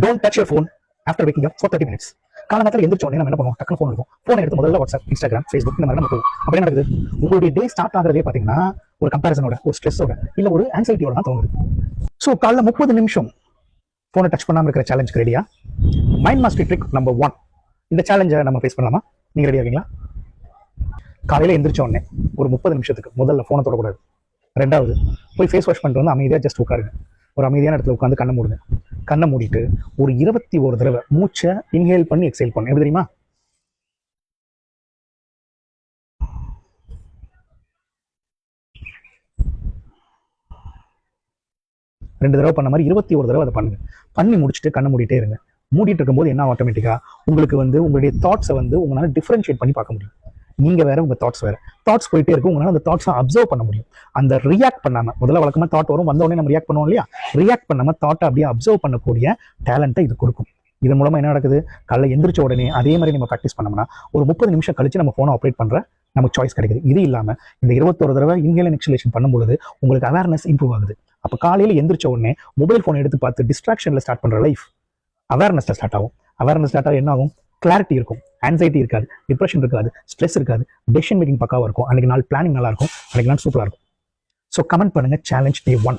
Don't touch your phone after waking up for 30 minutes. காலங்கத்தில் எந்திரிச்ச உடனே நம்ம என்ன பண்ணுவோம்? டக்குனு ஃபோன் இருக்கும். ஃபோன் எடுத்து முதல்ல வாட்ஸ்அப், இன்ஸ்டாகிராம், ஃபேஸ்புக் இந்த மாதிரி நம்ம போவோம். அப்போ என்ன நடக்குது? உங்களுடைய டே ஸ்டார்ட் ஆகிறதே பார்த்தீங்கன்னா ஒரு கம்பேரிசனோட, ஒரு ஸ்ட்ரெஸ்ஸோட, இல்லை ஒரு ஆன்சைட்டியோட தான் தோணுது. ஸோ காலைல 30 நிமிஷம் ஃபோனை டச் பண்ணாமல் இருக்கிற சேலஞ்சுக்கு ரெடியா? Mind mastery trick number 1. இந்த சேலஞ்சை நம்ம ஃபேஸ் பண்ணலாமா? நீங்கள் ரெடி ஆகீங்களா? காலையில் எந்திரிச்ச உடனே ஒரு 30 நிமிஷத்துக்கு முதல்ல ஃபோனை தொடக்கூடாது. 2வது, போய் ஃபேஸ் வாஷ் பண்ணிட்டு வந்து அமைதியாக ஜஸ்ட் உட்காருங்க. ஒரு அமைதியான இடத்துல உட்காந்து கண்ணை மூடுங்க. கண்ணை மூடிட்டு ஒரு 21 தடவை மூச்சை இன்ஹேல் பண்ணி எக்ஸேல் பண்ணு. எப்படி தெரியுமா? ரெண்டு தடவை பண்ண மாதிரி 21 தடவை அதை பண்ணுங்க. பண்ணி முடிச்சுட்டு கண்ணை மூடிட்டே இருங்க. மூடிட்டு இருக்கும்போது என்ன ஆட்டோமேட்டிக்கா உங்களுக்கு உங்களுடைய தாட்ஸை உங்களால் டிஃபரன்ஷியேட் பண்ணி பார்க்க முடியும். நீங்க வேற, உங்க தாட்ஸ் வேற. தாட்ஸ் போயிட்டே இருக்கும், உங்களால் அந்த தாட்ஸை அப்சர்வ் பண்ண முடியும். அந்த ரியாக்ட் பண்ணாம, முதல்ல வழக்கமா தாட் வரும், வந்த உடனே நம்ம ரியாக்ட் பண்ணுவோம் இல்லையா? ரியாக்ட் பண்ணாம தாட்டை அப்படியே அப்சர்வ் பண்ணக்கூடிய டேலண்ட்டை இது கொடுக்கும். இதன் மூலமா என்ன நடக்குது? காலைல எந்திரிச்ச உடனே அதே மாதிரி நம்ம ப்ராக்டிஸ் பண்ணோம்னா ஒரு 30 நிமிஷம் கழிச்சு நம்ம ஃபோனை ஆப்ரேட் பண்ற நமக்கு சாய்ஸ் கிடைக்குது. இது இல்லாம இந்த 21 தடவை இன்ஹேல் அண்ட் எக்ஸலேஷன் பண்ணும்போது உங்களுக்கு அவேர்னஸ் இம்ப்ரூவ் ஆகுது. அப்போ காலையில எந்திரிச்ச உடனே மொபைல் ஃபோன் எடுத்து பார்த்து டிஸ்ட்ராக்ஷன்ல ஸ்டார்ட் பண்ற லைஃப் அவேர்னஸ்ல ஸ்டார்ட் ஆகும். அவேர்னஸ் ஸ்டார்ட் ஆகும், என்ன ஆகும்? கிளாரிட்டி இருக்கும், ஆன்சைட்டி இருக்காது, டிப்ரெஷன் இருக்காது, ஸ்ட்ரெஸ் இருக்காது, டெசிஷன் மேக்கிங் பக்காவாக இருக்கும். அன்றைக்கி நாள் பிளானிங் நல்லா இருக்கும், அன்றைக்கி நாள் சூப்பராக இருக்கும். ஸோ கமெண்ட் பண்ணுங்கள் சேலஞ்ச் டே 1.